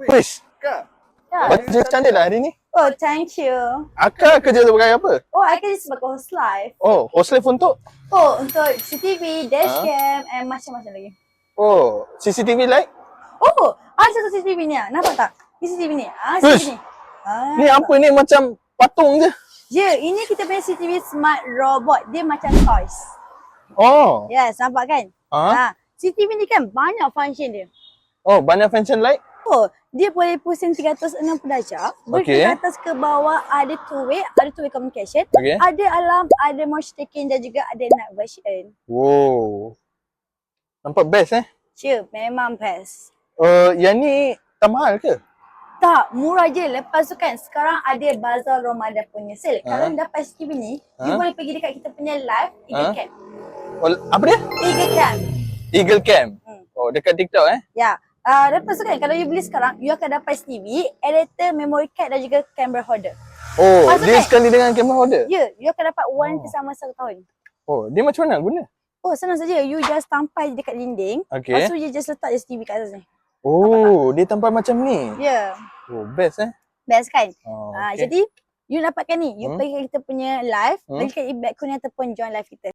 Wish, Kak. Ya. baju cantik lah hari ni. Oh, thank you. Akak kerja sebagai apa? Oh, I kerja sebagai host live. Oh, host live untuk? Oh, untuk CCTV, dashcam, and macam-macam lagi. Oh, CCTV light? Oh, ada satu CCTV ni. Nampak tak? CCTV ni. Wish. CCTV ni. Ah. Ni apa ni, macam patung je? Ya, ini kita punya CCTV smart robot. Dia macam toys. Oh. Yes, nampak kan? Ah. CCTV ni kan banyak function dia. Oh, banyak function light? Oh, dia boleh pusing 360 darjah. Boleh Okey. ke atas ke bawah, ada two-way communication. Okey. Ada alarm, ada motion taking dan juga ada night version. Wow. Nampak best Sure, memang best. Yang ni tak mahal ke? Tak, murah je. Lepas tu kan, sekarang ada Bazar Ramadan punya sale. Kalau dapat CCTV ni, you boleh pergi dekat kita punya live Eagle Camp. Oh, apa dia? Eagle Camp. Eagle Camp. Oh, dekat TikTok Ya. Lepas tu kan, kalau you beli sekarang, you akan dapat CCTV, adapter, memory card dan juga camera holder. Oh, Lepas tu dia kan, sekali dengan camera holder? Ya, you akan dapat warranty selama 1 tahun. Oh, dia macam mana guna? Oh, senang saja. You just tampal dekat dinding. Okey. Lepas tu you just letak je CCTV kat atas ni. Oh, dia tampal macam ni? Ya. Oh, best Best kan? Oh, okay. Jadi, you dapatkan ni. You pergi kat kita punya live, bagi kat e-bag kuning ataupun join live kita.